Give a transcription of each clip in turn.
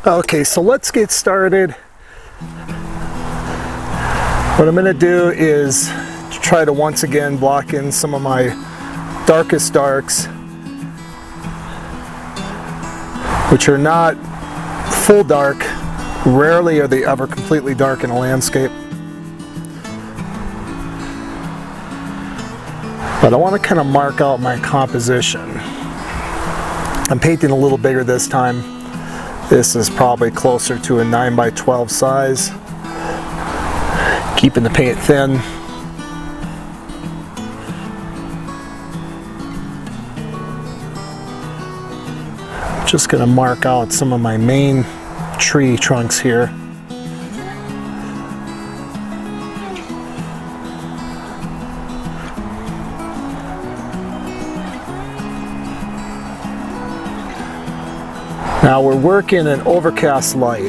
Okay, so let's get started. What I'm going to do is try to once again block in some of my darkest darks, which are not full dark. Rarely are they ever completely dark in a landscape. But I want to kind of mark out my composition. I'm painting a little bigger this time. This is probably closer to a 9x12 size. Keeping the paint thin. Just going to mark out some of my main tree trunks here. Now we're working in overcast light,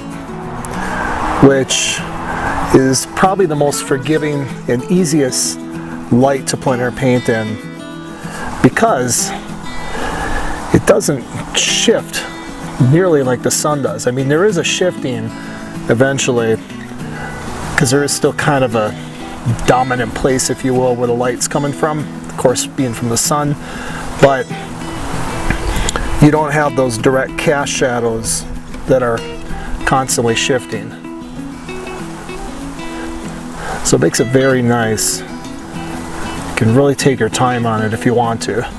which is probably the most forgiving and easiest light to plein air paint in, because it doesn't shift nearly like the sun does. I mean, there is a shifting eventually, because there is still kind of a dominant place, if you will, where the light's coming from, of course being from the sun, but you don't have those direct cast shadows that are constantly shifting. So it makes it very nice. You can really take your time on it if you want to.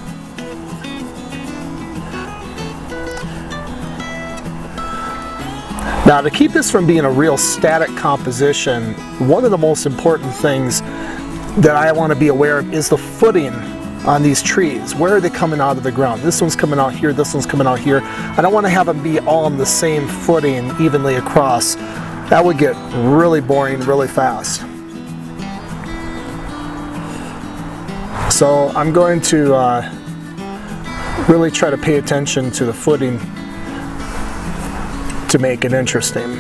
Now, to keep this from being a real static composition, one of the most important things that I want to be aware of is the footing on these trees. Where are they coming out of the ground? This one's coming out here, this one's coming out here. I don't want to have them be all on the same footing evenly across. That would get really boring really fast. So I'm going to really try to pay attention to the footing to make it interesting.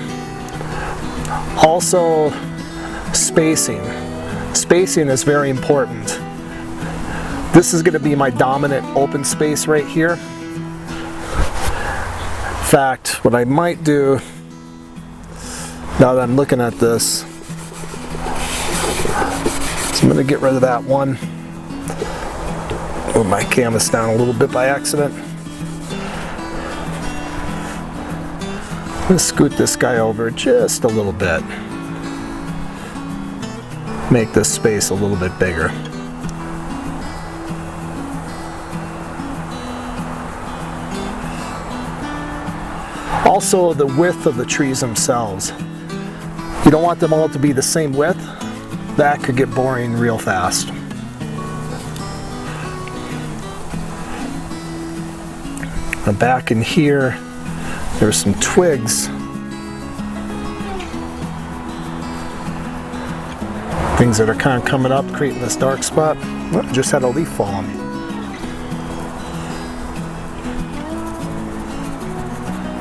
Also, spacing. Spacing is very important. This is going to be my dominant open space right here. In fact, what I might do, now that I'm looking at this, so I'm going to get rid of that one. Move my canvas down a little bit by accident. I'm going to scoot this guy over just a little bit. Make this space a little bit bigger. Also, the width of the trees themselves. You don't want them all to be the same width. That could get boring real fast. And back in here, there's some twigs. Things that are kind of coming up, creating this dark spot. Oh, I just had a leaf fall on me.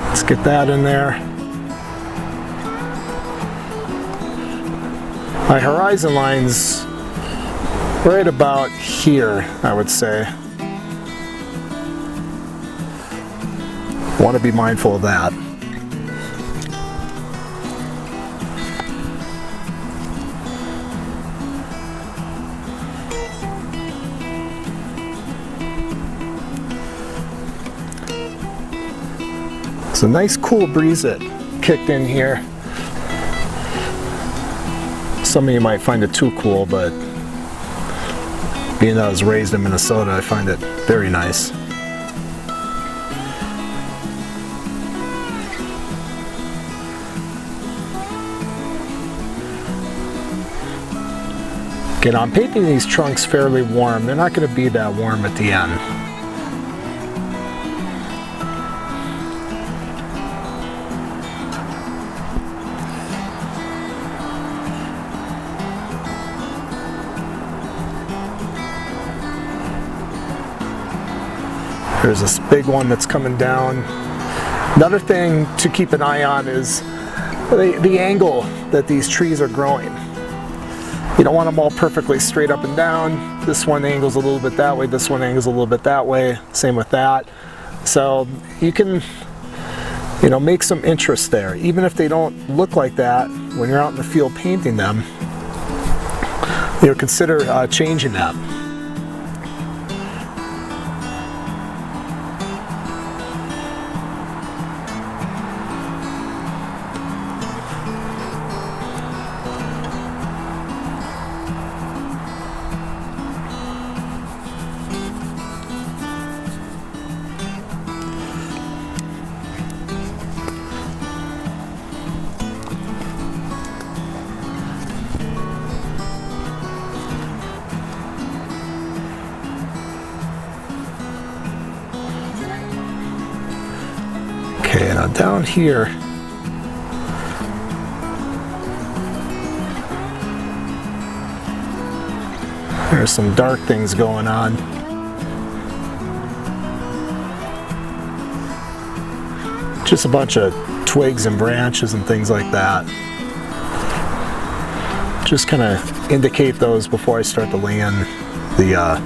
Let's get that in there. My horizon line's right about here, I would say. Want to be mindful of that. It's a nice cool breeze that kicked in here. Some of you might find it too cool, but being that I was raised in Minnesota, I find it very nice. Again, I'm painting these trunks fairly warm. They're not going to be that warm at the end. There's this big one that's coming down. Another thing to keep an eye on is the angle that these trees are growing. You don't want them all perfectly straight up and down. This one angles a little bit that way, this one angles a little bit that way, same with that. So you can you know, make some interest there. Even if they don't look like that when you're out in the field painting them, you know, consider changing that. Okay, now down here, there's some dark things going on. Just a bunch of twigs and branches and things like that. Just kind of indicate those before I start to lay in the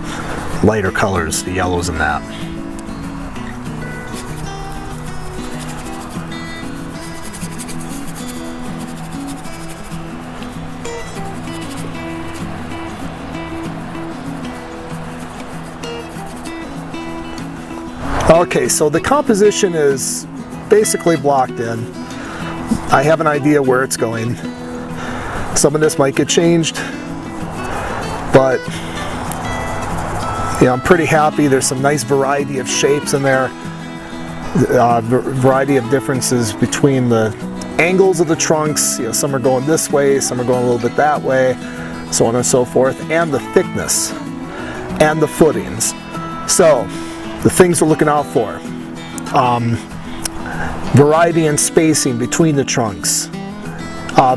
lighter colors, the yellows and that. Okay, so the composition is basically blocked in. I have an idea where it's going. Some of this might get changed, but yeah, I'm pretty happy. There's some nice variety of shapes in there, variety of differences between the angles of the trunks. You know, some are going this way, some are going a little bit that way, so on and so forth, and the thickness and the footings. So the things we're looking out for: variety in spacing between the trunks,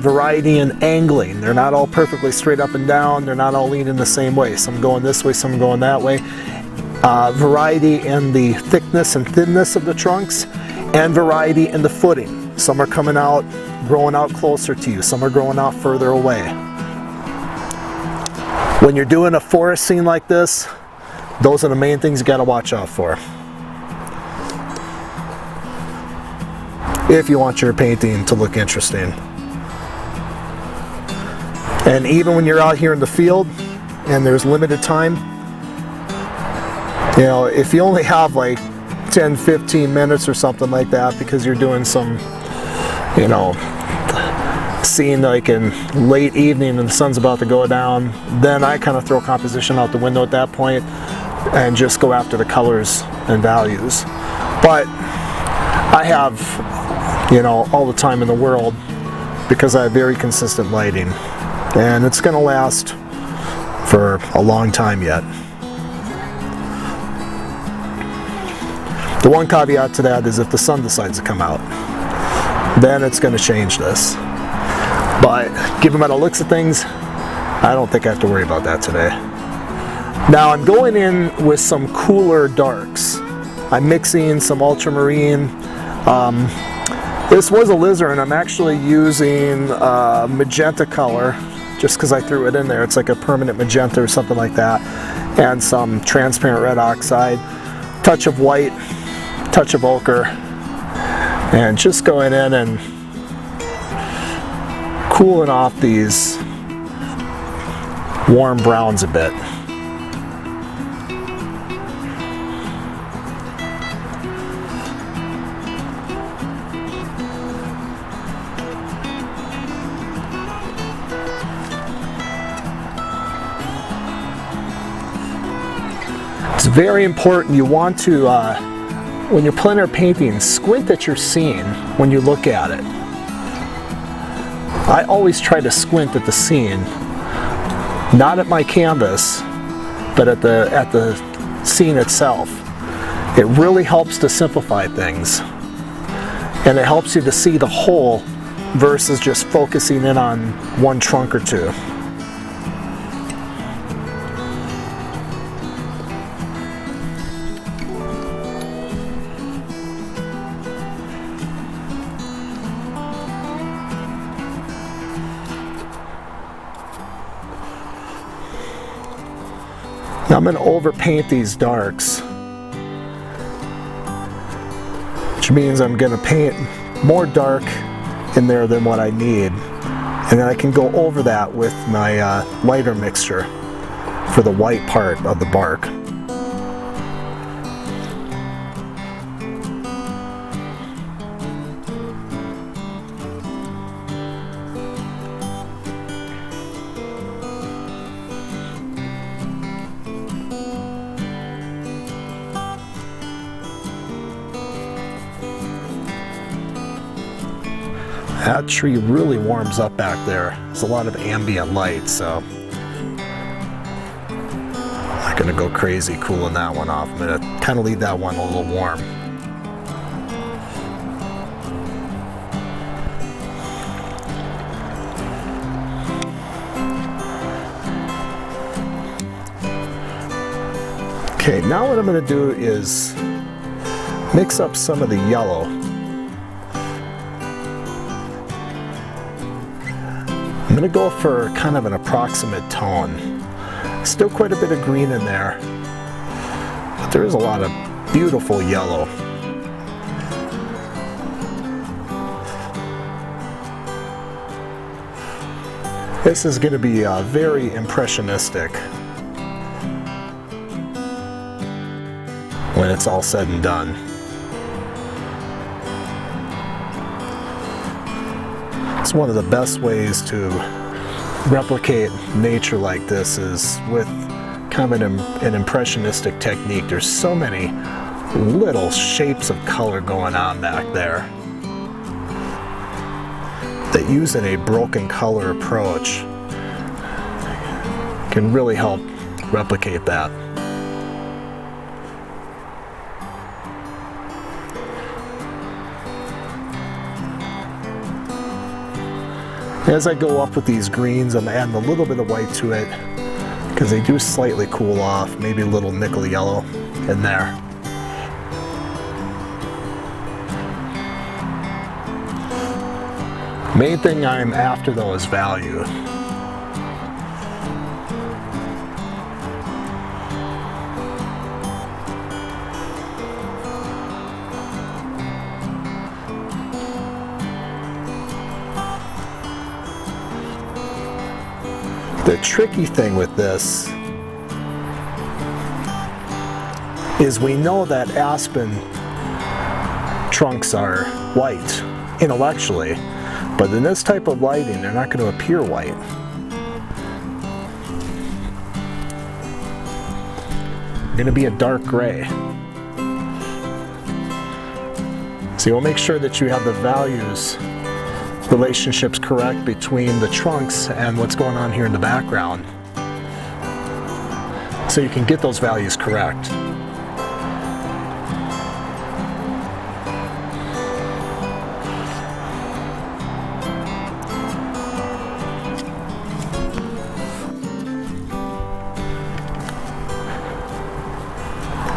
variety in angling. They're not all perfectly straight up and down, they're not all leaning the same way. Some going this way, some going that way. Variety in the thickness and thinness of the trunks, and variety in the footing. Some are coming out, growing out closer to you, some are growing out further away. When you're doing a forest scene like this, those are the main things you got to watch out for if you want your painting to look interesting. And even when you're out here in the field and there's limited time, you know, if you only have like 10-15 minutes or something like that because you're doing some, you know, scene like in late evening and the sun's about to go down, then I kind of throw composition out the window at that point and just go after the colors and values. But I have, you know, all the time in the world because I have very consistent lighting, and it's going to last for a long time yet. The one caveat to that is if the sun decides to come out, then it's going to change this. But given by the looks of things, I don't think I have to worry about that today. Now I'm going in with some cooler darks. I'm mixing some ultramarine. This was alizarin. I'm actually using magenta color just because I threw it in there. It's like a permanent magenta or something like that. And some transparent red oxide, touch of white, touch of ochre, and just going in and cooling off these warm browns a bit. It's very important. You want to, when you're plein air painting, squint at your scene when you look at it. I always try to squint at the scene, not at my canvas, but at the scene itself. It really helps to simplify things, and it helps you to see the whole versus just focusing in on one trunk or two. Now I'm going to overpaint these darks which means I'm going to paint more dark in there than what I need, and then I can go over that with my lighter mixture for the white part of the bark. That tree really warms up back there. There's a lot of ambient light, so I'm not gonna go crazy cooling that one off. I'm gonna kind of leave that one a little warm. Okay, now what I'm gonna do is mix up some of the yellow. I'm going to go for kind of an approximate tone. Still quite a bit of green in there, but there is a lot of beautiful yellow. This is going to be very impressionistic when it's all said and done. It's one of the best ways to replicate nature like this is with kind of an impressionistic technique. There's so many little shapes of color going on back there that using a broken color approach can really help replicate that. As I go up with these greens, I'm adding a little bit of white to it because they do slightly cool off, maybe a little nickel yellow in there. Main thing I'm after though is value. The tricky thing with this is we know that aspen trunks are white intellectually, but in this type of lighting they're not going to appear white. They're going to be a dark gray. So you'll make sure that you have the values relationships correct between the trunks and what's going on here in the background, so you can get those values correct.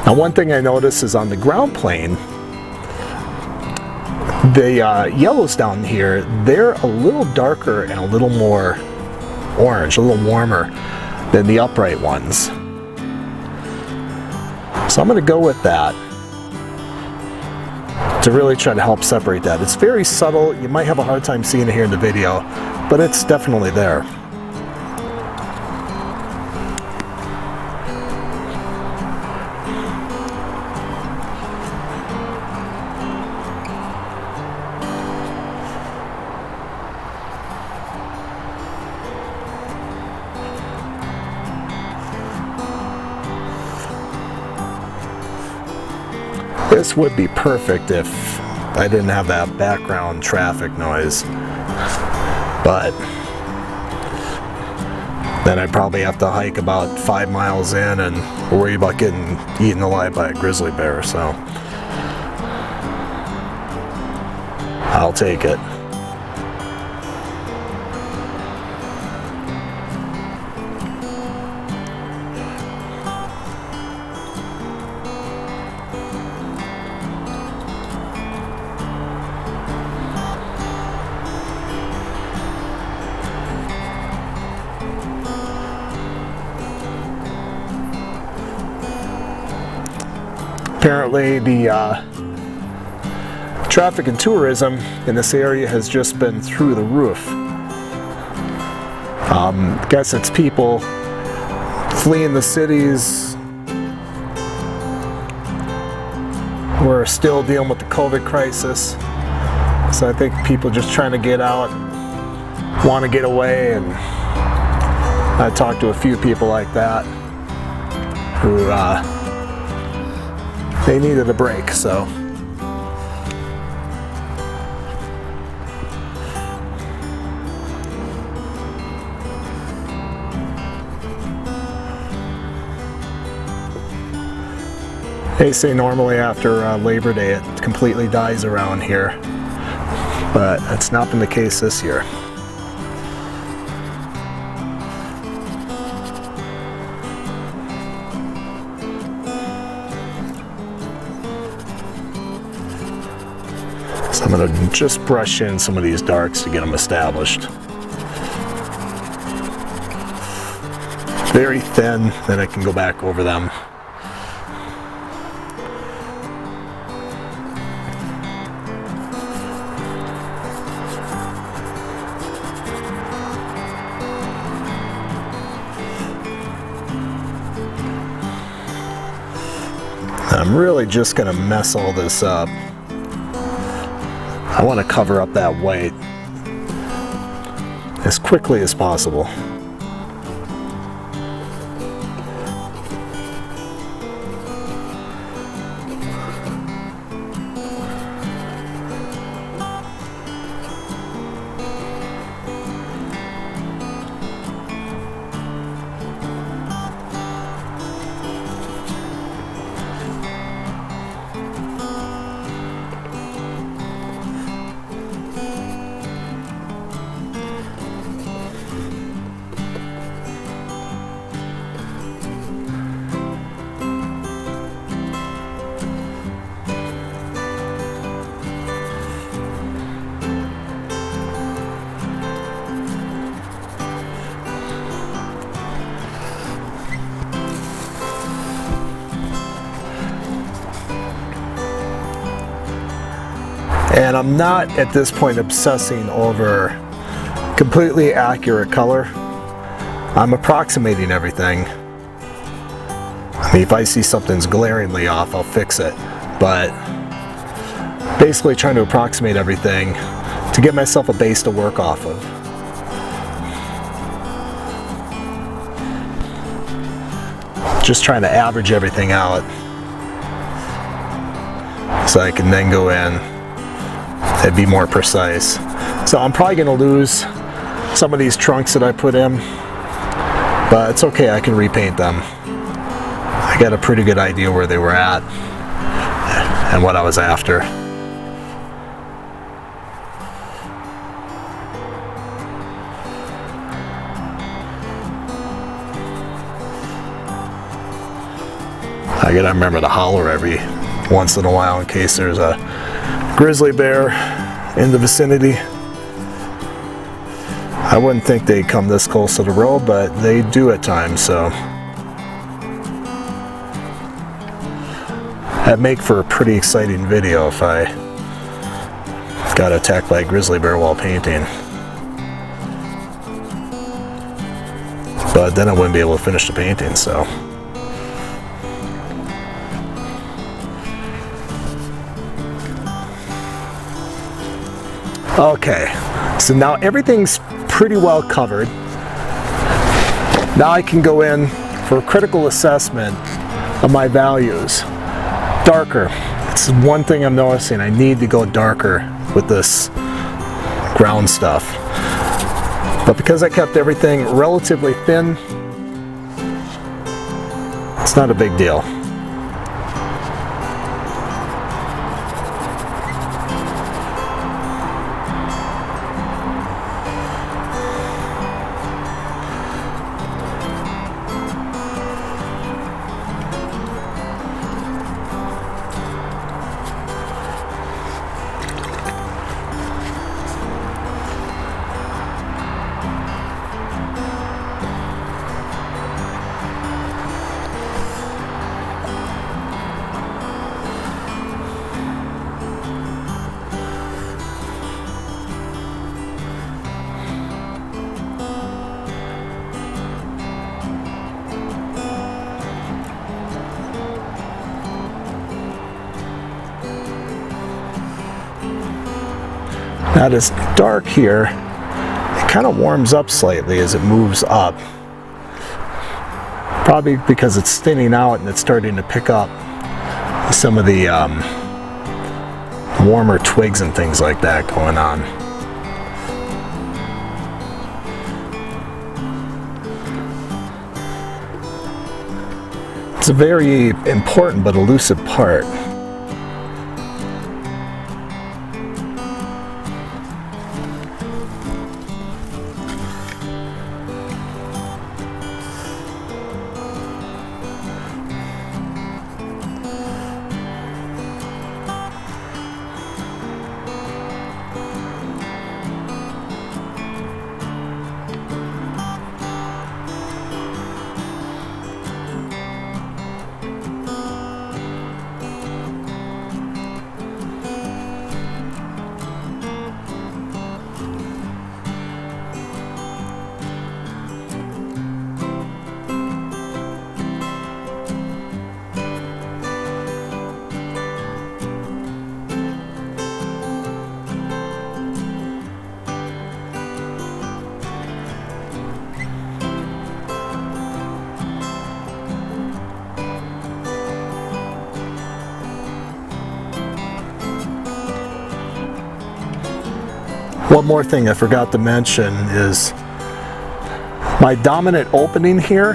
Now one thing I notice is on the ground plane, the yellows down here, they're a little darker and a little more orange, a little warmer than the upright ones. So I'm going to go with that to really try to help separate that. It's very subtle. You might have a hard time seeing it here in the video, but it's definitely there. This would be perfect if I didn't have that background traffic noise, but then I'd probably have to hike about 5 miles in and worry about getting eaten alive by a grizzly bear, so I'll take it. Apparently the traffic and tourism in this area has just been through the roof. I guess it's people fleeing the cities. We're still dealing with the COVID crisis. So I think people just trying to get out, want to get away, and I talked to a few people like that who they needed a break, so. They say normally after Labor Day it completely dies around here, but that's not been the case this year. So I'm going to just brush in some of these darks to get them established. Very thin, then I can go back over them. I'm really just going to mess all this up. I want to cover up that white as quickly as possible. And I'm not at this point obsessing over completely accurate color. I'm approximating everything. I mean, if I see something's glaringly off, I'll fix it. But basically trying to approximate everything to get myself a base to work off of. Just trying to average everything out so I can then go in and be more precise. So I'm probably going to lose some of these trunks that I put in, but it's okay, I can repaint them. I got a pretty good idea where they were at and what I was after. I gotta remember to holler every once in a while in case there's a grizzly bear in the vicinity. I wouldn't think they'd come this close to the road, but they do at times, so. That'd make for a pretty exciting video if I got attacked by a grizzly bear while painting. But then I wouldn't be able to finish the painting, so. Okay, so now everything's pretty well covered. Now I can go in for a critical assessment of my values. Darker. It's one thing I'm noticing. I need to go darker with this ground stuff. But because I kept everything relatively thin, it's not a big deal. Now this dark here, it kind of warms up slightly as it moves up. Probably because it's thinning out and it's starting to pick up some of the warmer twigs and things like that going on. It's a very important but elusive part. One more thing I forgot to mention is my dominant opening here,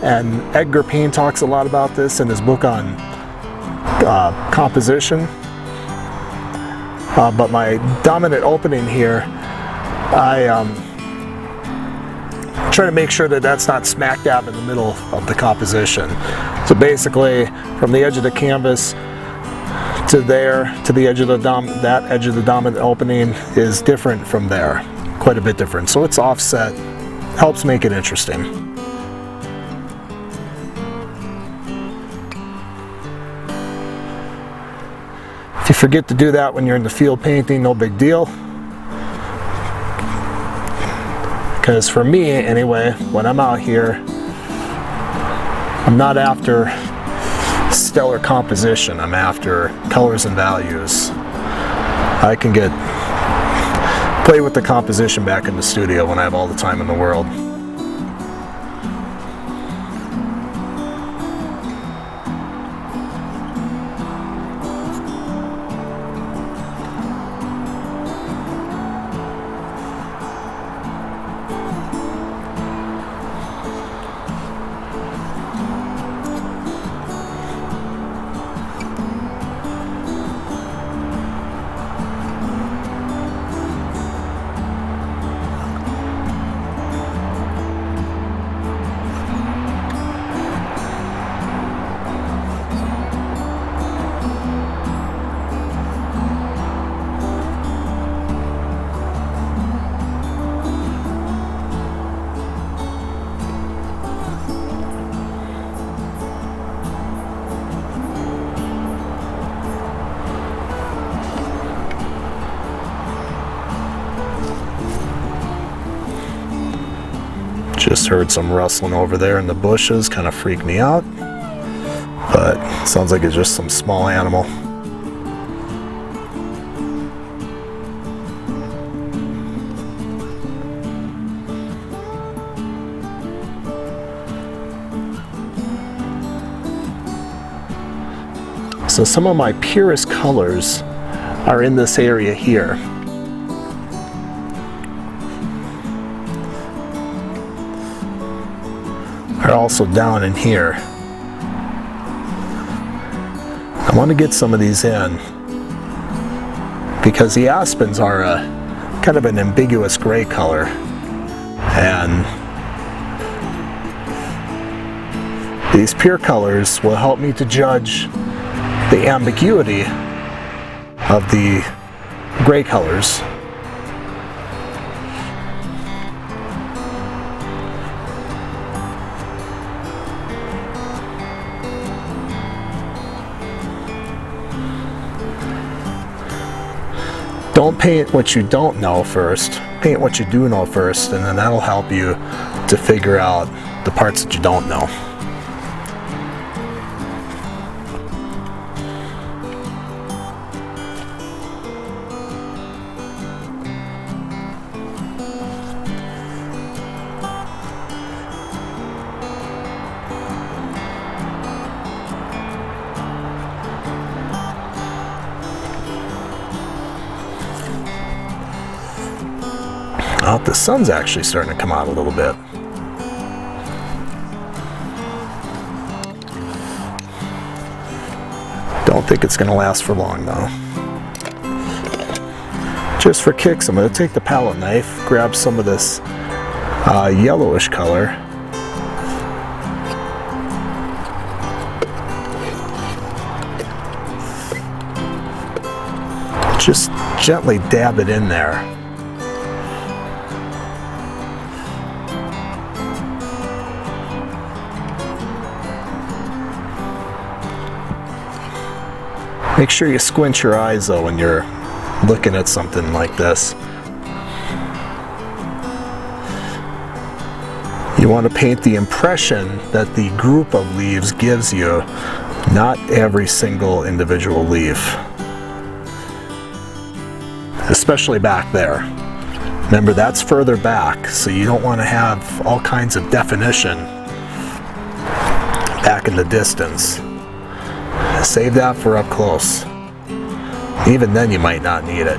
and Edgar Payne talks a lot about this in his book on composition. But my dominant opening here, I try to make sure that that's not smack dab in the middle of the composition. So basically, from the edge of the canvas to there, to the edge of that edge of the dominant opening is different from there, quite a bit different. So it's offset, helps make it interesting. If you forget to do that when you're in the field painting, no big deal. Because for me, anyway, when I'm out here, I'm not after stellar composition, I'm after colors and values. I can play with the composition back in the studio when I have all the time in the world. Just heard some rustling over there in the bushes, kind of freaked me out, but sounds like it's just some small animal. So some of my purest colors are in this area here. Are also down in here. I want to get some of these in because the aspens are a kind of an ambiguous gray color, and these pure colors will help me to judge the ambiguity of the gray colors. Don't paint what you don't know first. Paint what you do know first, and then that'll help you to figure out the parts that you don't know. Well, the sun's actually starting to come out a little bit. Don't think it's going to last for long though. Just for kicks, I'm going to take the palette knife, grab some of this yellowish color. Just gently dab it in there. Make sure you squint your eyes though when you're looking at something like this. You want to paint the impression that the group of leaves gives you, not every single individual leaf. Especially back there. Remember, that's further back, so you don't want to have all kinds of definition back in the distance. Save that for up close. Even then you might not need it.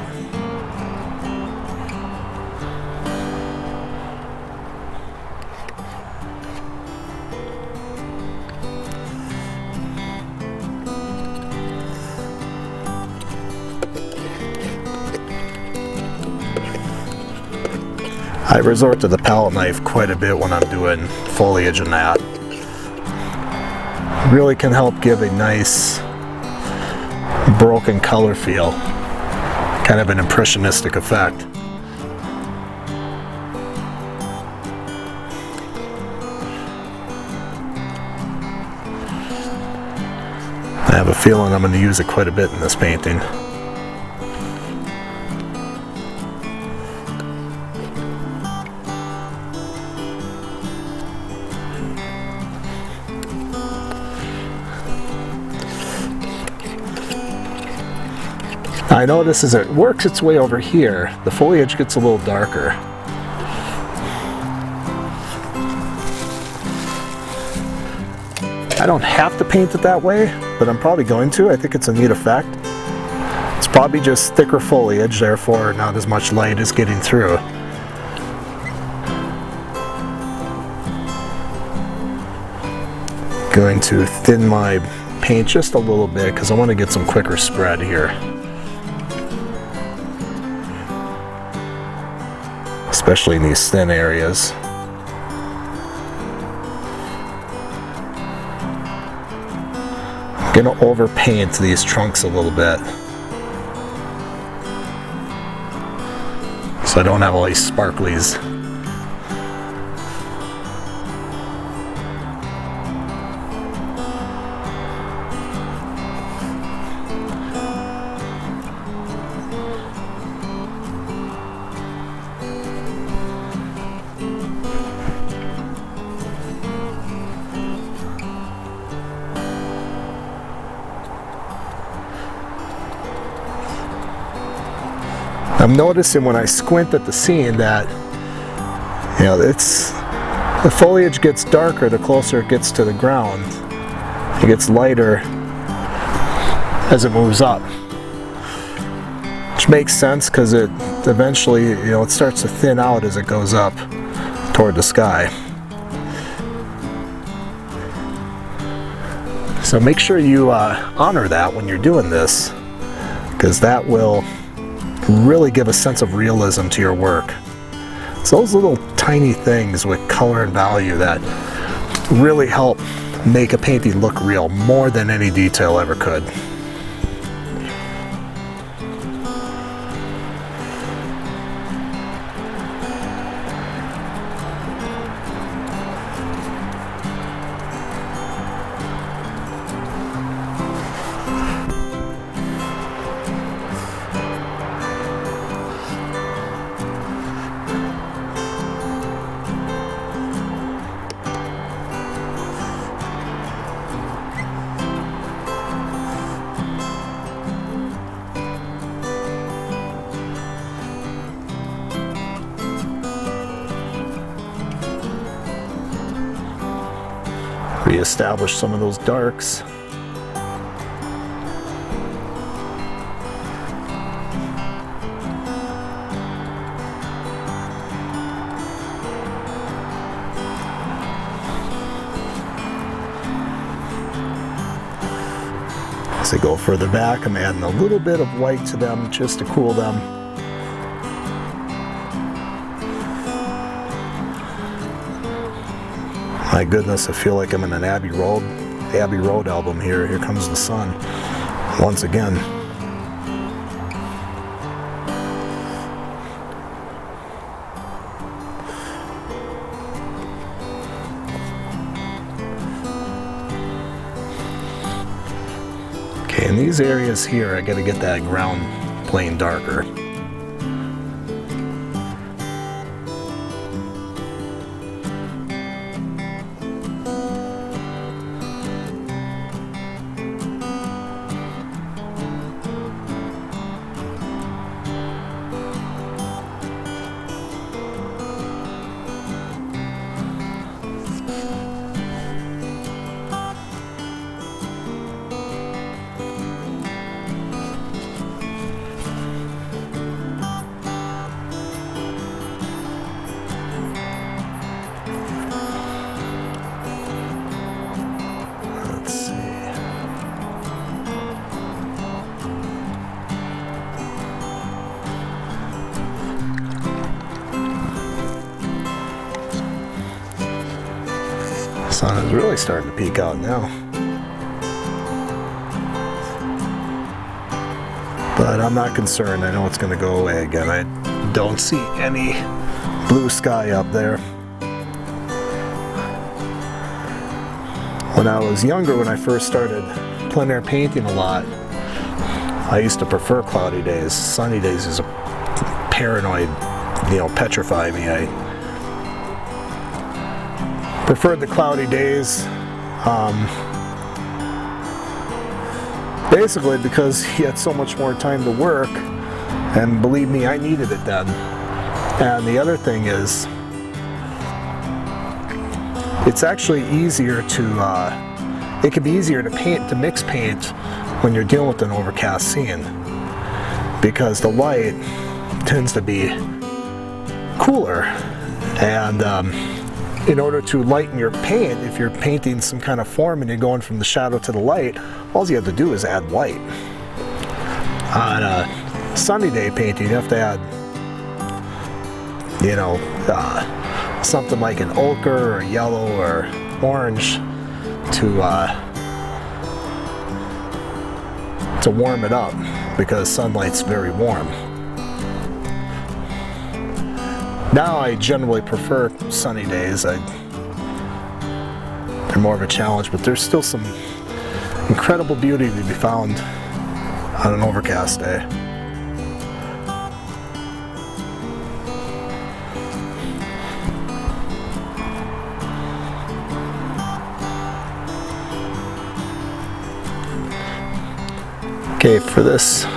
I resort to the palette knife quite a bit when I'm doing foliage and that. Really can help give a nice broken color feel, kind of an impressionistic effect. I have a feeling I'm going to use it quite a bit in this painting. I notice as it works its way over here, the foliage gets a little darker. I don't have to paint it that way, but I'm probably going to. I think it's a neat effect. It's probably just thicker foliage, therefore not as much light is getting through. Going to thin my paint just a little bit because I want to get some quicker spread here. Especially in these thin areas. I'm going to overpaint these trunks a little bit so I don't have all these sparklies. I'm noticing when I squint at the scene that, you know, the foliage gets darker the closer it gets to the ground. It gets lighter as it moves up, which makes sense because it eventually, you know, it starts to thin out as it goes up toward the sky. So make sure you honor that when you're doing this, because that will really give a sense of realism to your work. It's those little tiny things with color and value that really help make a painting look real, more than any detail ever could. Reestablish some of those darks. As they go further back, I'm adding a little bit of white to them just to cool them. My goodness, I feel like I'm in an Abbey Road album here. Here comes the sun once again. Okay, in these areas here, I gotta get that ground plane darker. The sun is really starting to peek out now. But I'm not concerned. I know it's going to go away again. I don't see any blue sky up there. When I was younger, when I first started plein air painting a lot, I used to prefer cloudy days. Sunny days is a paranoid, petrify me. I preferred the cloudy days, basically because he had so much more time to work, and believe me, I needed it then. And the other thing is, it's actually easier to, it can be easier to mix paint when you're dealing with an overcast scene, because the light tends to be cooler, and in order to lighten your paint, if you're painting some kind of form and you're going from the shadow to the light, all you have to do is add white. On a sunny day painting, you have to add, something like an ochre or yellow or orange to warm it up, because sunlight's very warm. Now I generally prefer sunny days. They're more of a challenge, but there's still some incredible beauty to be found on an overcast day. Okay, for this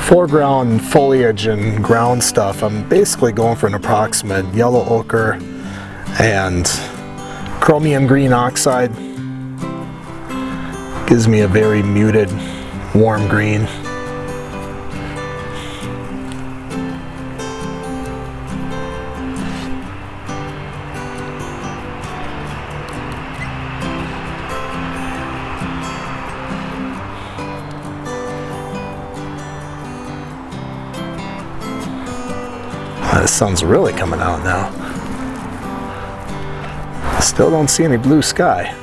foreground foliage and ground stuff, I'm basically going for an approximate yellow ochre and chromium green oxide. Gives me a very muted, warm green. The sun's really coming out now. Still don't see any blue sky.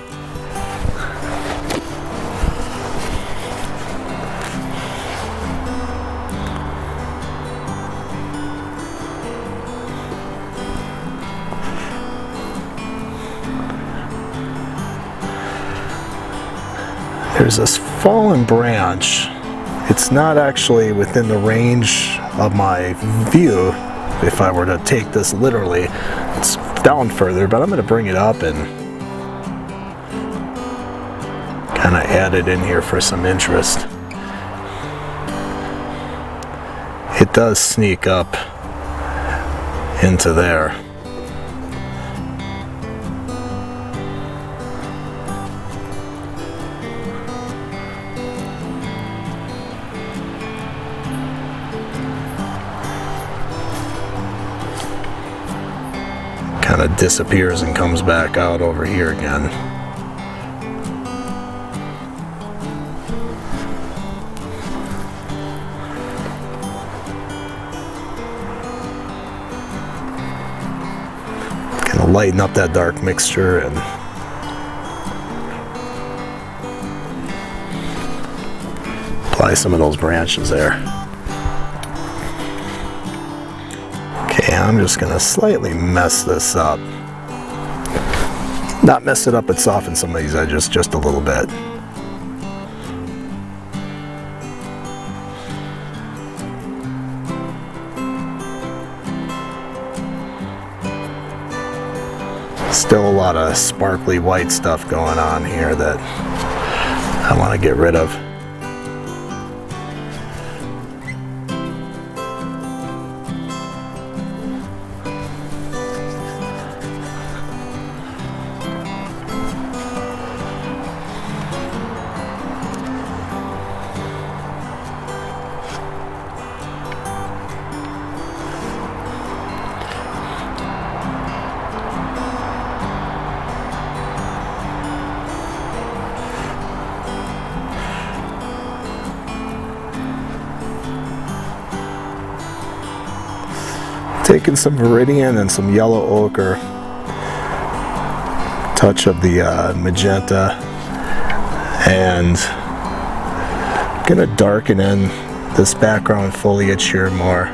There's this fallen branch. It's not actually within the range of my view. If I were to take this literally, it's down further, but I'm going to bring it up and kind of add it in here for some interest. It does sneak up into there. Kind of disappears and comes back out over here again. lighten up that dark mixture and apply some of those branches there. Okay, I'm just going to slightly mess this up. Not mess it up, but soften some of these edges just a little bit. Still a lot of sparkly white stuff going on here that I want to get rid of. Taking some Viridian and some yellow ochre, touch of the magenta, and I'm gonna darken in this background foliage here more,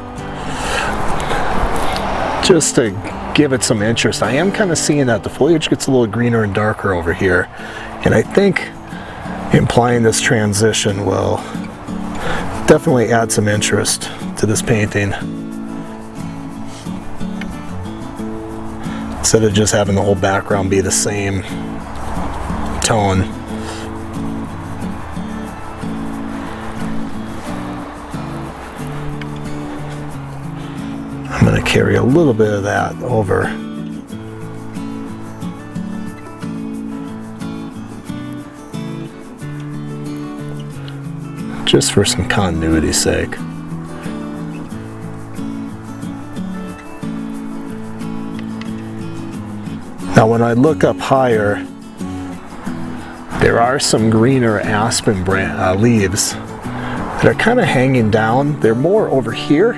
just to give it some interest. I am kind of seeing that the foliage gets a little greener and darker over here, and I think implying this transition will definitely add some interest to this painting. Instead of just having the whole background be the same tone. I'm going to carry a little bit of that over. Just for some continuity's sake. Now when I look up higher, there are some greener aspen leaves that are kind of hanging down. They're more over here,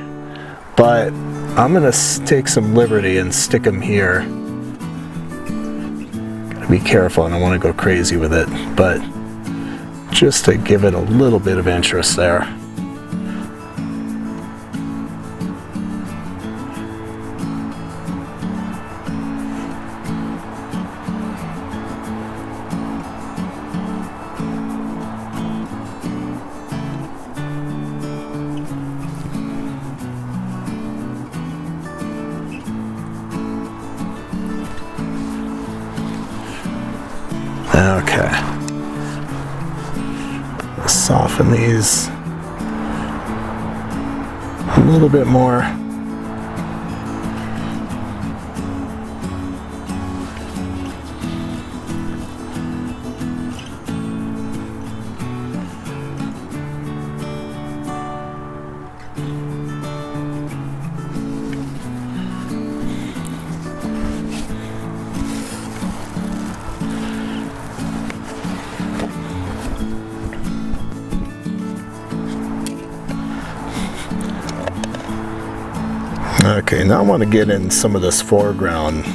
but I'm going to take some liberty and stick them here. Gotta be careful, I don't want to go crazy with it, but just to give it a little bit of interest there. Okay, soften these a little bit more. Okay, now I want to get in some of this foreground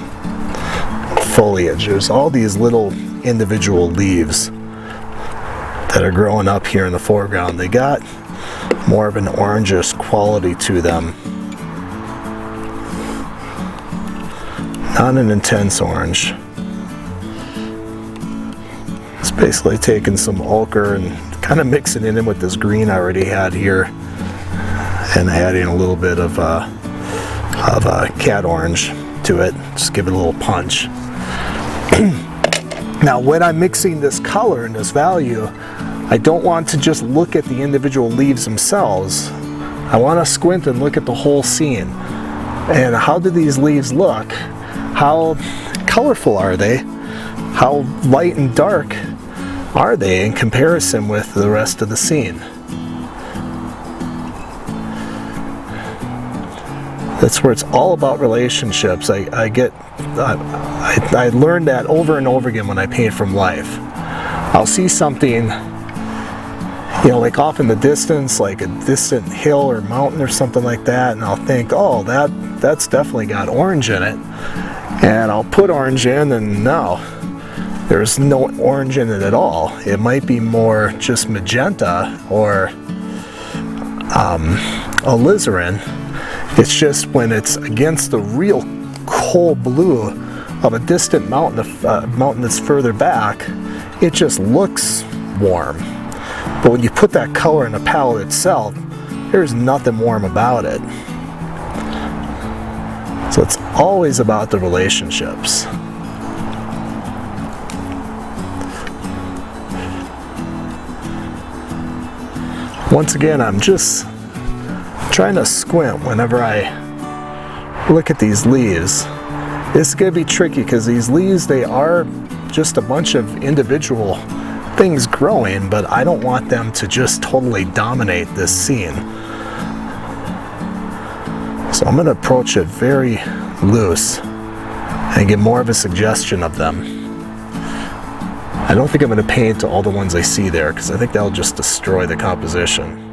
foliage. There's all these little individual leaves that are growing up here in the foreground. They got more of an orangish quality to them. Not an intense orange. It's basically taking some ochre and kind of mixing it in with this green I already had here and adding a little bit of cat orange to it, just give it a little punch. Now when I'm mixing this color and this value, I don't want to just look at the individual leaves themselves. I want to squint and look at the whole scene. And how do these leaves look? How colorful are they? How light and dark are they in comparison with the rest of the scene? That's where it's all about relationships. I learned that over and over again when I paint from life. I'll see something, you know, like off in the distance, like a distant hill or mountain or something like that, and I'll think, oh, that's definitely got orange in it. And I'll put orange in, and no, there's no orange in it at all. It might be more just magenta or alizarin. It's just when it's against the real coal blue of a distant mountain, mountain that's further back, it just looks warm. But when you put that color in the palette itself, there's nothing warm about it. So it's always about the relationships. Once again, I'm just trying to squint whenever I look at these leaves. This is going to be tricky because these leaves, they are just a bunch of individual things growing, but I don't want them to just totally dominate this scene. So I'm going to approach it very loose and get more of a suggestion of them. I don't think I'm going to paint all the ones I see there because I think that'll just destroy the composition.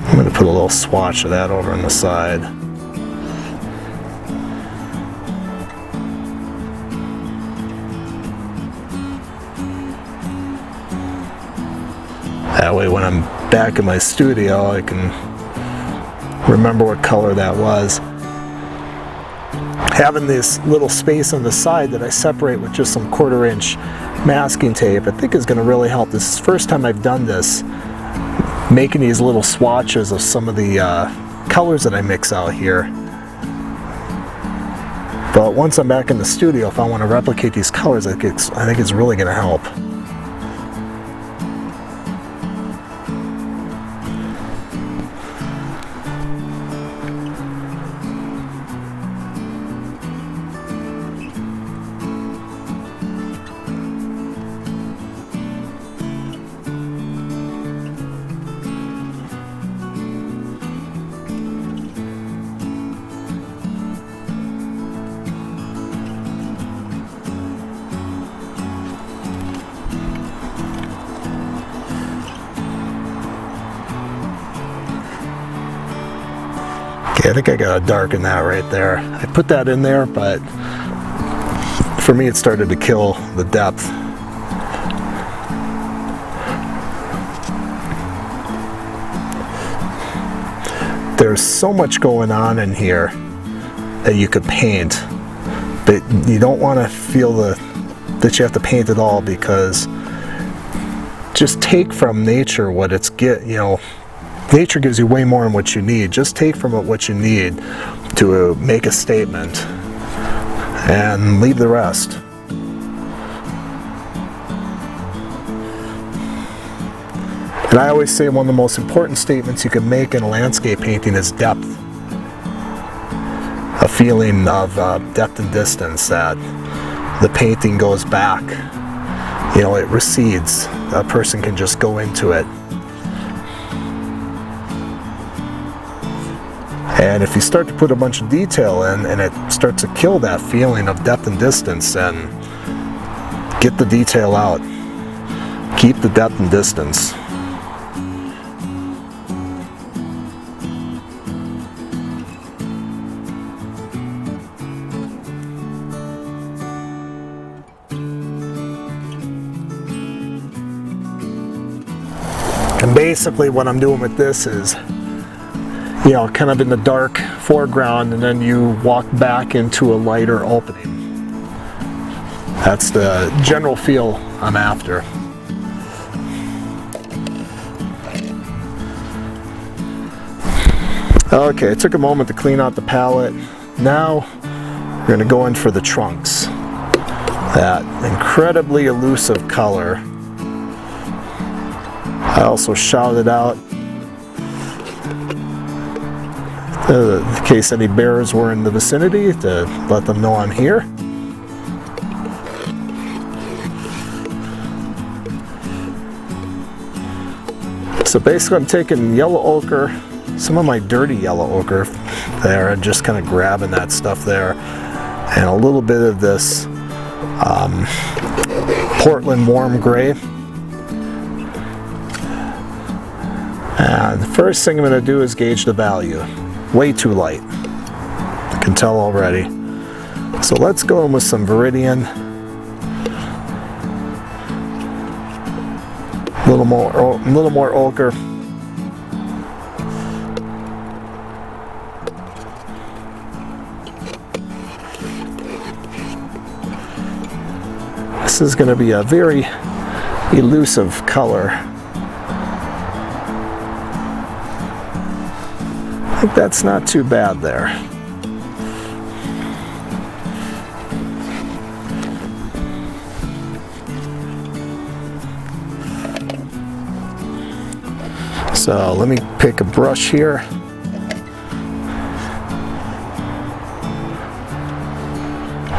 I'm going to put a little swatch of that over on the side. That way when I'm back in my studio, I can remember what color that was. Having this little space on the side that I separate with just some 1/4 inch masking tape, I think is going to really help. This is the first time I've done this, making these little swatches of some of the colors that I mix out here. But once I'm back in the studio, if I want to replicate these colors, I think it's really going to help. Okay, I think I gotta darken that right there. I put that in there, but for me it started to kill the depth. There's so much going on in here that you could paint, but you don't want to feel that you have to paint it all, because just take from nature what it's nature gives you way more than what you need. Just take from it what you need to make a statement and leave the rest. And I always say one of the most important statements you can make in a landscape painting is depth. A feeling of depth and distance, that the painting goes back. It recedes. A person can just go into it. And if you start to put a bunch of detail in, and it starts to kill that feeling of depth and distance, and get the detail out. Keep the depth and distance. And basically what I'm doing with this is, kind of in the dark foreground, and then you walk back into a lighter opening. That's the general feel I'm after. Okay, it took a moment to clean out the palette. Now we're going to go in for the trunks. That incredibly elusive color. I also shouted out in case any bears were in the vicinity, to let them know I'm here. So basically I'm taking yellow ochre, some of my dirty yellow ochre there, and just kind of grabbing that stuff there, and a little bit of this Portland warm gray. And the first thing I'm going to do is gauge the value. Way too light. I can tell already. So let's go in with some Viridian. A little more ochre. This is going to be a very elusive color. I think that's not too bad there. So let me pick a brush here.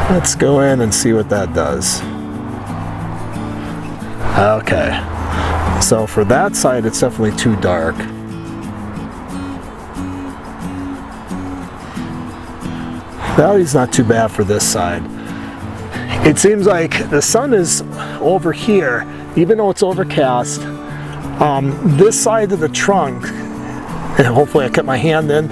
Let's go in and see what that does. Okay, so for that side it's definitely too dark. Value's not too bad for this side. It seems like the sun is over here, even though it's overcast. This side of the trunk, and hopefully I kept my hand in,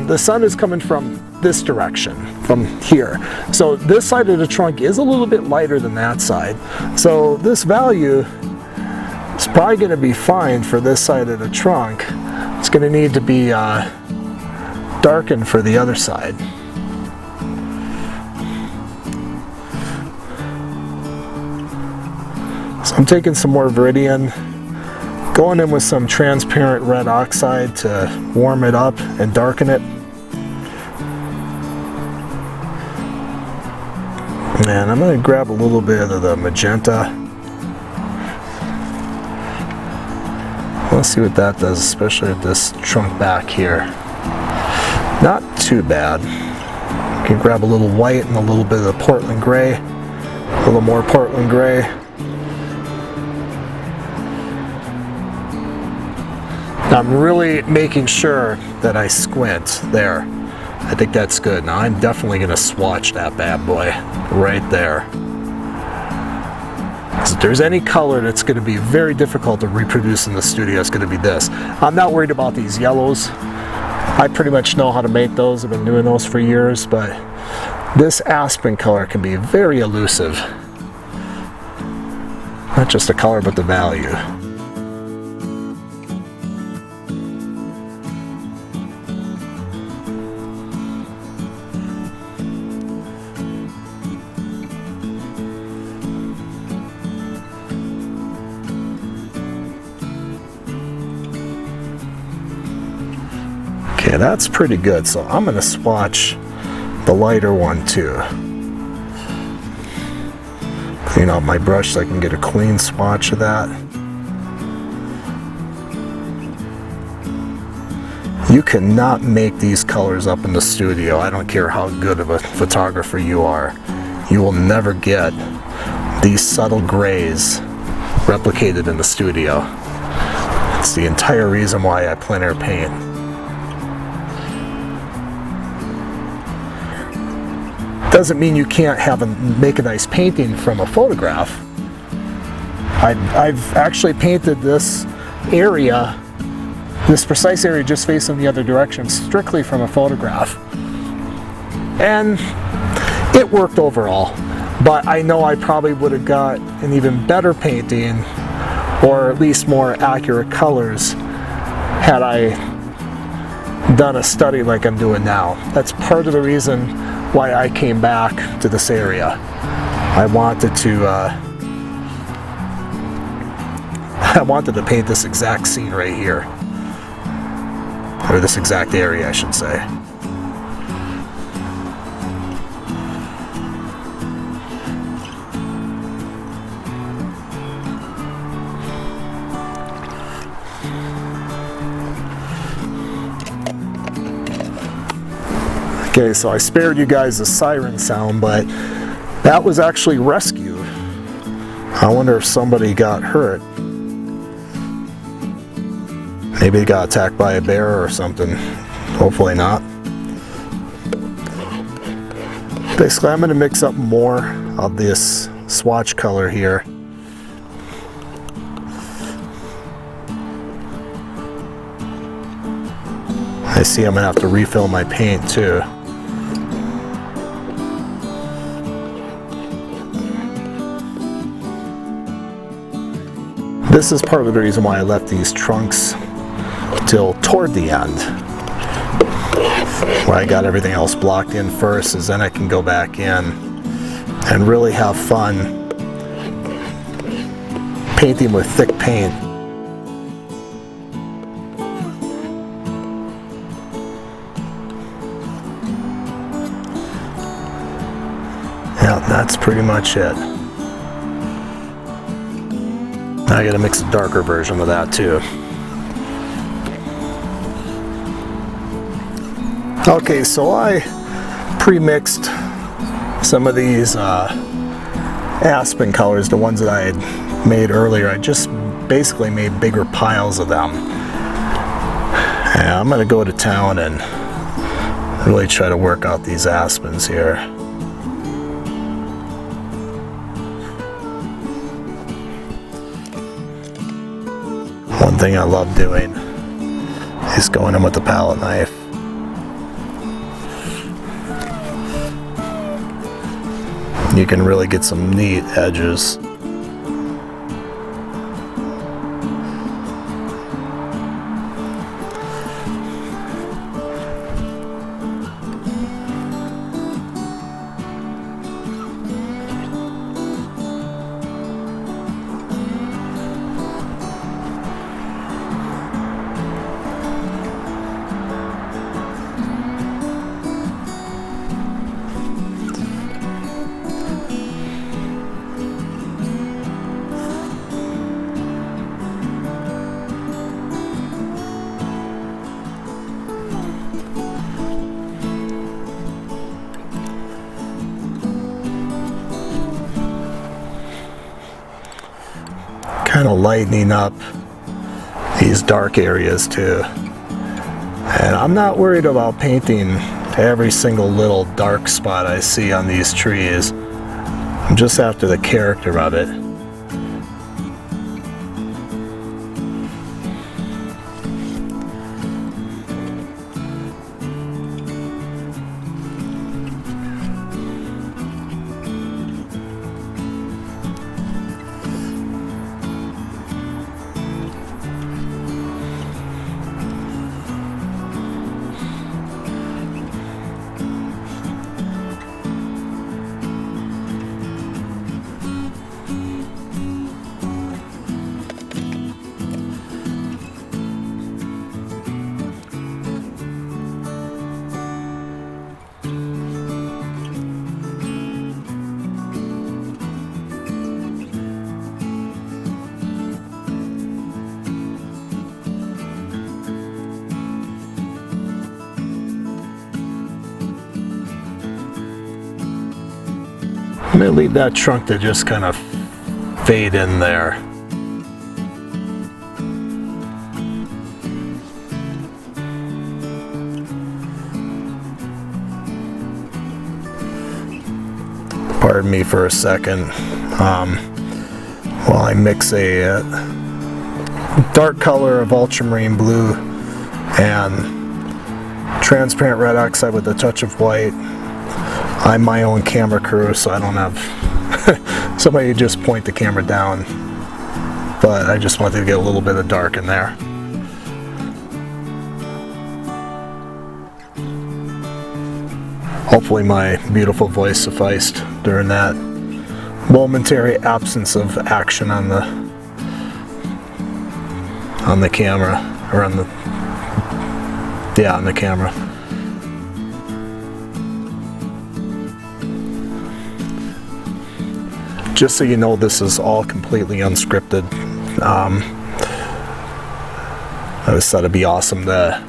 the sun is coming from this direction, from here. So this side of the trunk is a little bit lighter than that side. So this value is probably going to be fine for this side of the trunk. It's going to need to be darkened for the other side. So I'm taking some more Viridian, going in with some transparent red oxide to warm it up and darken it. And I'm going to grab a little bit of the magenta. Let's see what that does, especially with this trunk back here. Not too bad. You can grab a little white and a little bit of Portland gray, a little more Portland gray. I'm really making sure that I squint there. I think that's good. Now I'm definitely going to swatch that bad boy right there. So if there's any color that's going to be very difficult to reproduce in the studio, it's going to be this. I'm not worried about these yellows. I pretty much know how to make those. I've been doing those for years, but this aspen color can be very elusive. Not just the color, but the value. Okay, that's pretty good. So I'm going to swatch the lighter one too. Clean out my brush so I can get a clean swatch of that. You cannot make these colors up in the studio. I don't care how good of a photographer you are. You will never get these subtle grays replicated in the studio. It's the entire reason why I plein air paint. Doesn't mean you can't make a nice painting from a photograph. I've actually painted this area, this precise area just facing the other direction, strictly from a photograph. And it worked overall, but I know I probably would have got an even better painting, or at least more accurate colors, had I done a study like I'm doing now. That's part of the reason why I came back to this area. I wanted to paint this exact scene right here, or this exact area, I should say. Okay, so I spared you guys the siren sound, but that was actually rescued. I wonder if somebody got hurt. Maybe they got attacked by a bear or something. Hopefully not. Basically, I'm going to mix up more of this swatch color here. I see I'm going to have to refill my paint too. This is part of the reason why I left these trunks till toward the end, where I got everything else blocked in first, is then I can go back in and really have fun painting with thick paint. Yeah, that's pretty much it. I gotta mix a darker version of that too. Okay, so I pre-mixed some of these aspen colors, the ones that I had made earlier. I just basically made bigger piles of them. And I'm gonna go to town and really try to work out these aspens here. One thing I love doing is going in with the palette knife. You can really get some neat edges. Kind of lightening up these dark areas too. And I'm not worried about painting every single little dark spot I see on these trees. I'm just after the character of it. I'm going to leave that trunk to just kind of fade in there. Pardon me for a second while I mix a dark color of ultramarine blue and transparent red oxide with a touch of white. I'm my own camera crew, so I don't have somebody just point the camera down, but I just wanted to get a little bit of dark in there. Hopefully my beautiful voice sufficed during that momentary absence of action on the camera, or on the camera. Just so you know, this is all completely unscripted. I just thought it'd be awesome to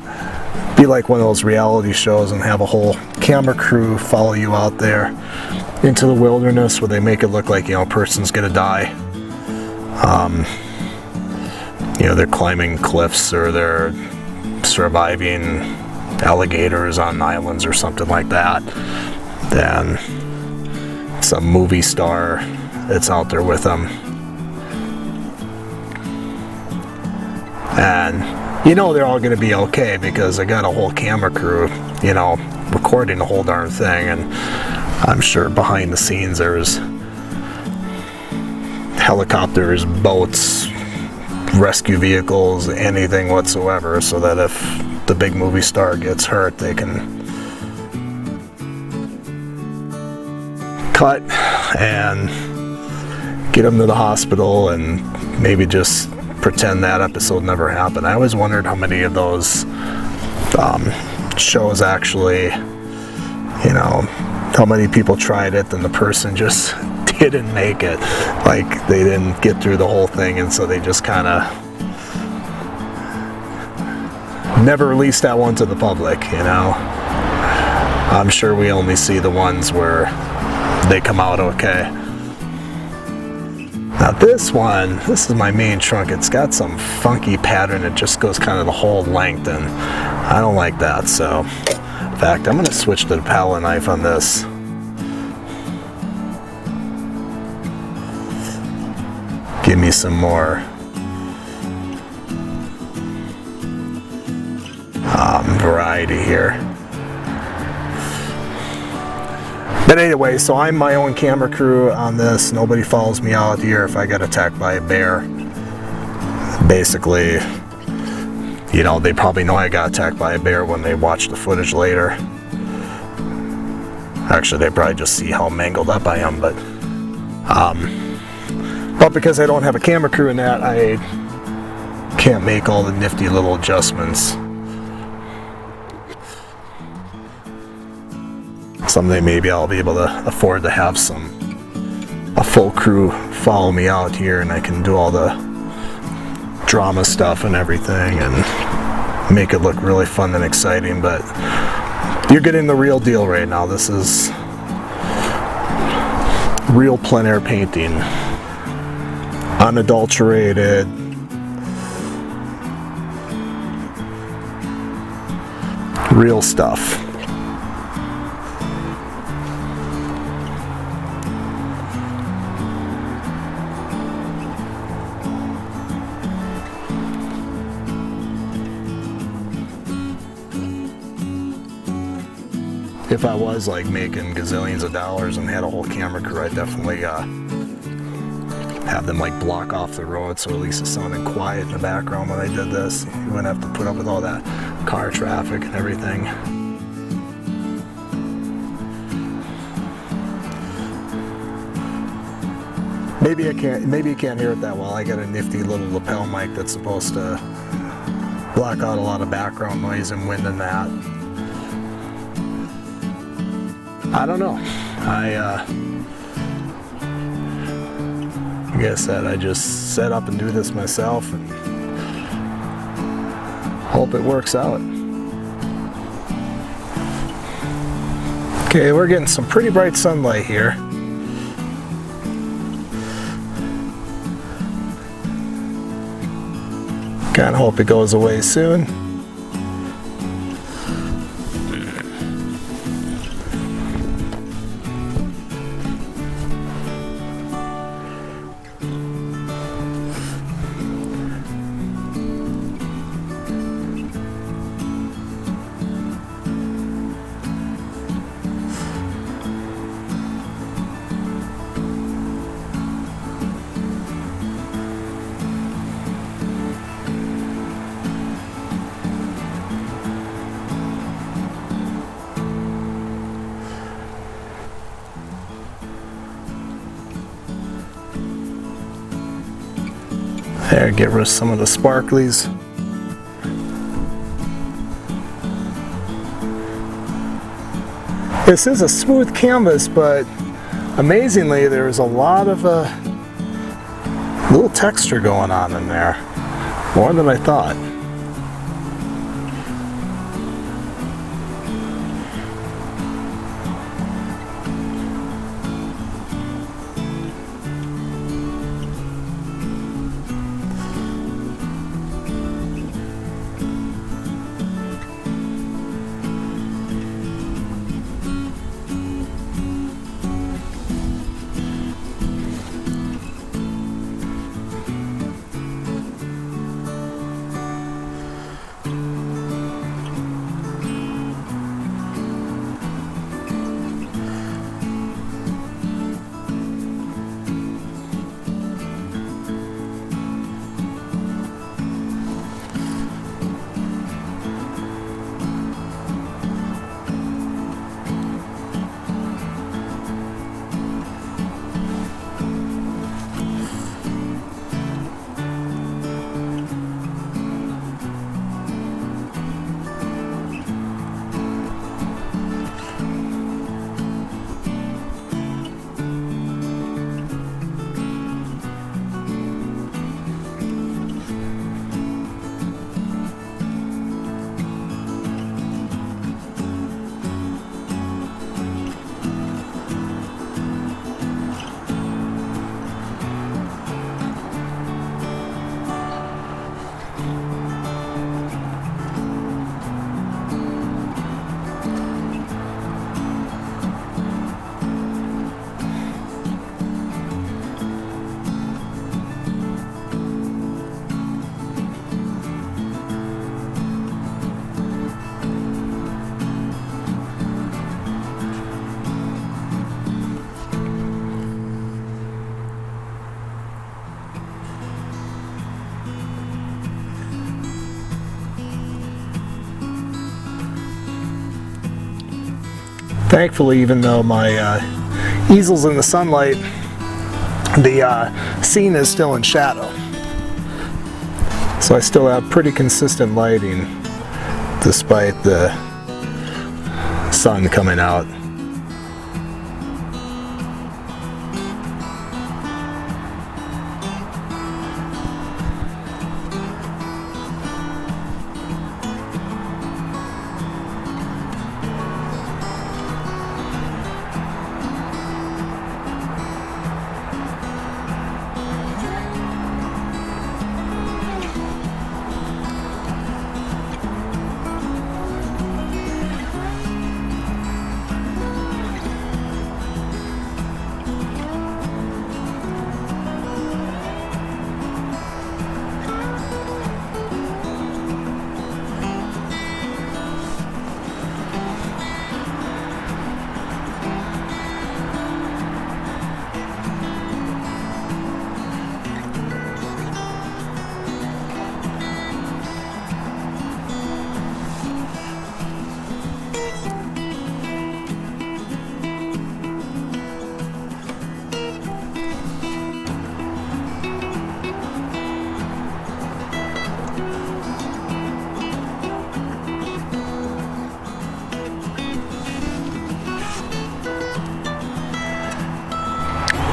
be like one of those reality shows and have a whole camera crew follow you out there into the wilderness where they make it look like, you know, a person's gonna die. You know, they're climbing cliffs or they're surviving alligators on islands or something like that. Then some movie star that's out there with them. And you know they're all going to be okay because I got a whole camera crew, you know, recording the whole darn thing. And I'm sure behind the scenes there's helicopters, boats, rescue vehicles, anything whatsoever, so that if the big movie star gets hurt, they can cut and get him to the hospital and maybe just pretend that episode never happened. I always wondered how many of those shows actually, you know, how many people tried it and the person just didn't make it. Like they didn't get through the whole thing, and so they just kind of never released that one to the public, you know. I'm sure we only see the ones where they come out okay. Now this one, this is my main trunk. It's got some funky pattern. It just goes kind of the whole length, and I don't like that. So, in fact, I'm going to switch to the palette knife on this. Give me some more variety here. But anyway, so I'm my own camera crew on this. Nobody follows me out here if I get attacked by a bear. Basically, you know, they probably know I got attacked by a bear when they watch the footage later. Actually, they probably just see how mangled up I am, but because I don't have a camera crew in that, I can't make all the nifty little adjustments. Someday maybe I'll be able to afford to have a full crew follow me out here, and I can do all the drama stuff and everything and make it look really fun and exciting. But you're getting the real deal right now. This is real plein air painting, unadulterated, real stuff. If I was like making gazillions of dollars and had a whole camera crew, I'd definitely have them like block off the road so at least it sounded quiet in the background when I did this. You wouldn't have to put up with all that car traffic and everything. Maybe you can't hear it that well. I got a nifty little lapel mic that's supposed to block out a lot of background noise and wind and that. I don't know. Like I said, I just set up and do this myself and hope it works out. Okay, we're getting some pretty bright sunlight here. Kinda hope it goes away soon. There, get rid of some of the sparklies. This is a smooth canvas, but amazingly there's a lot of little texture going on in there. More than I thought. Thankfully, even though my easel's in the sunlight, the scene is still in shadow. So I still have pretty consistent lighting despite the sun coming out.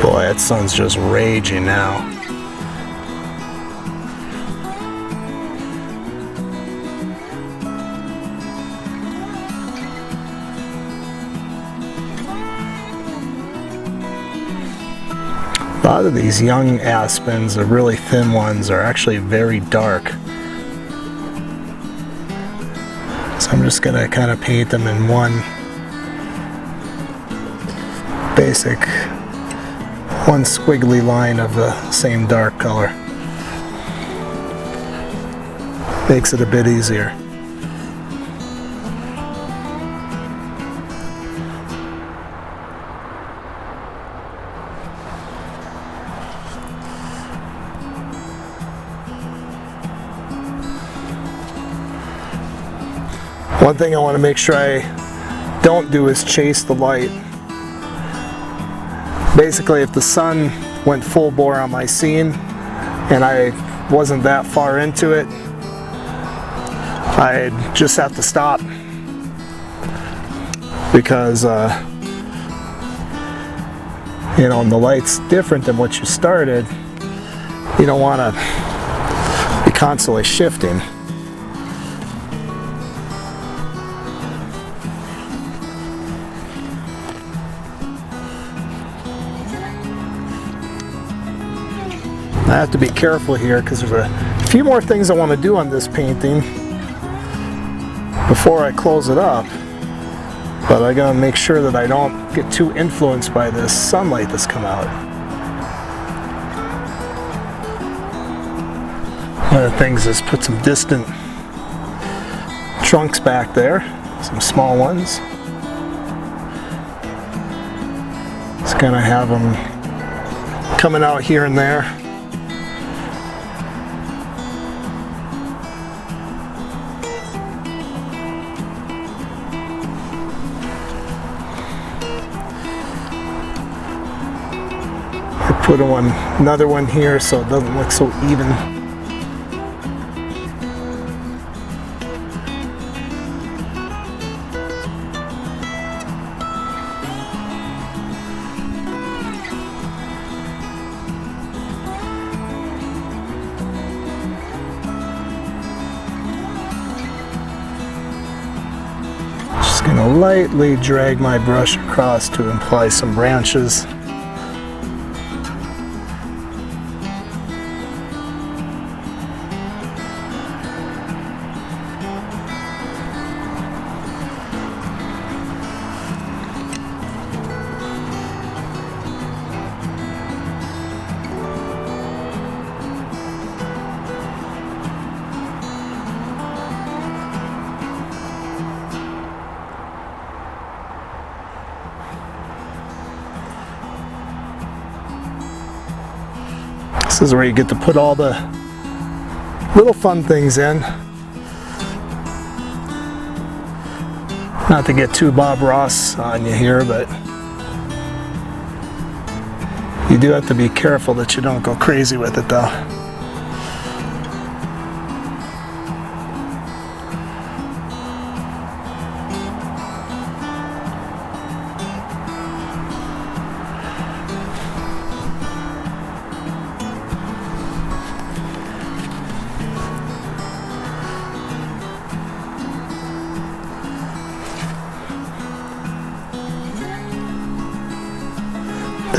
Boy, that sun's just raging now. A lot of these young aspens, the really thin ones, are actually very dark. So I'm just gonna kind of paint them in one basic, one squiggly line of the same dark color. Makes it a bit easier. One thing I want to make sure I don't do is chase the light. Basically, if the sun went full bore on my scene and I wasn't that far into it, I'd just have to stop, because you know, and the light's different than what you started. You don't want to be constantly shifting. I have to be careful here because there's a few more things I want to do on this painting before I close it up, but I gotta make sure that I don't get too influenced by this sunlight that's come out. One of the things is put some distant trunks back there, some small ones. Just gonna have them coming out here and there. Put another one here so it doesn't look so even. Just going to lightly drag my brush across to apply some branches. This is where you get to put all the little fun things in. Not to get too Bob Ross on you here, but you do have to be careful that you don't go crazy with it though.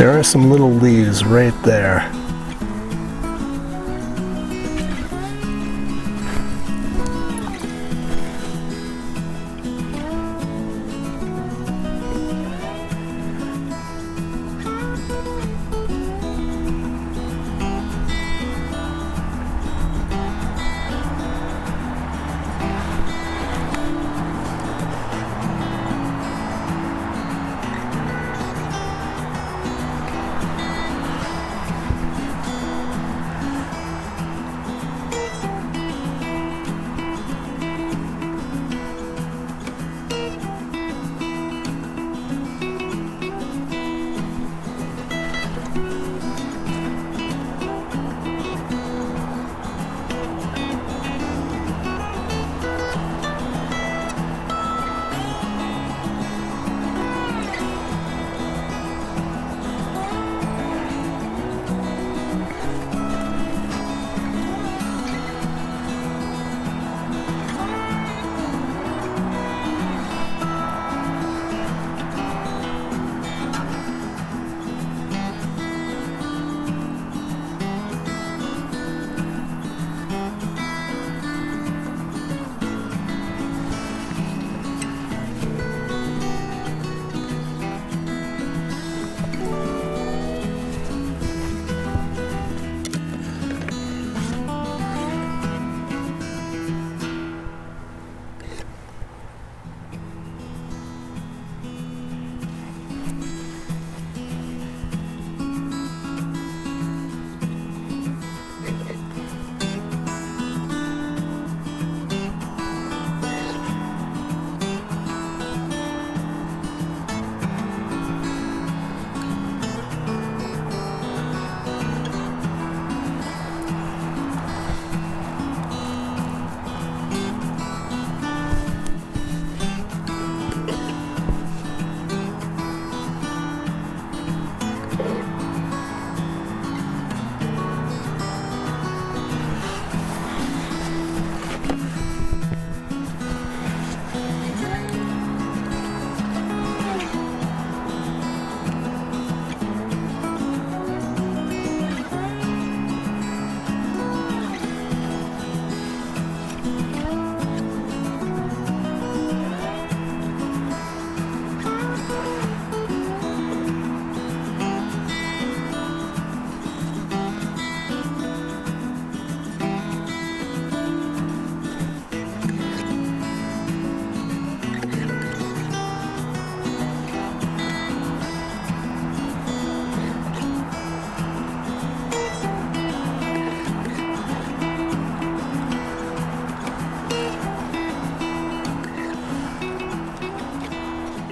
There are some little leaves right there.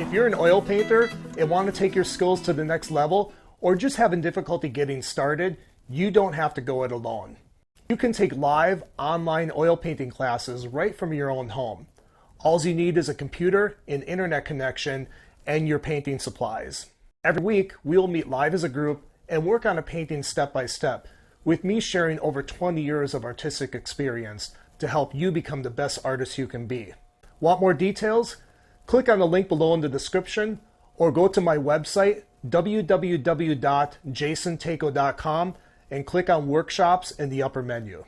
If you're an oil painter and want to take your skills to the next level, or just having difficulty getting started, you don't have to go it alone. You can take live online oil painting classes right from your own home. All you need is a computer, an internet connection, and your painting supplies. Every week, we'll meet live as a group and work on a painting step by step, with me sharing over 20 years of artistic experience to help you become the best artist you can be. Want more details? Click on the link below in the description or go to my website www.jasontako.com and click on workshops in the upper menu.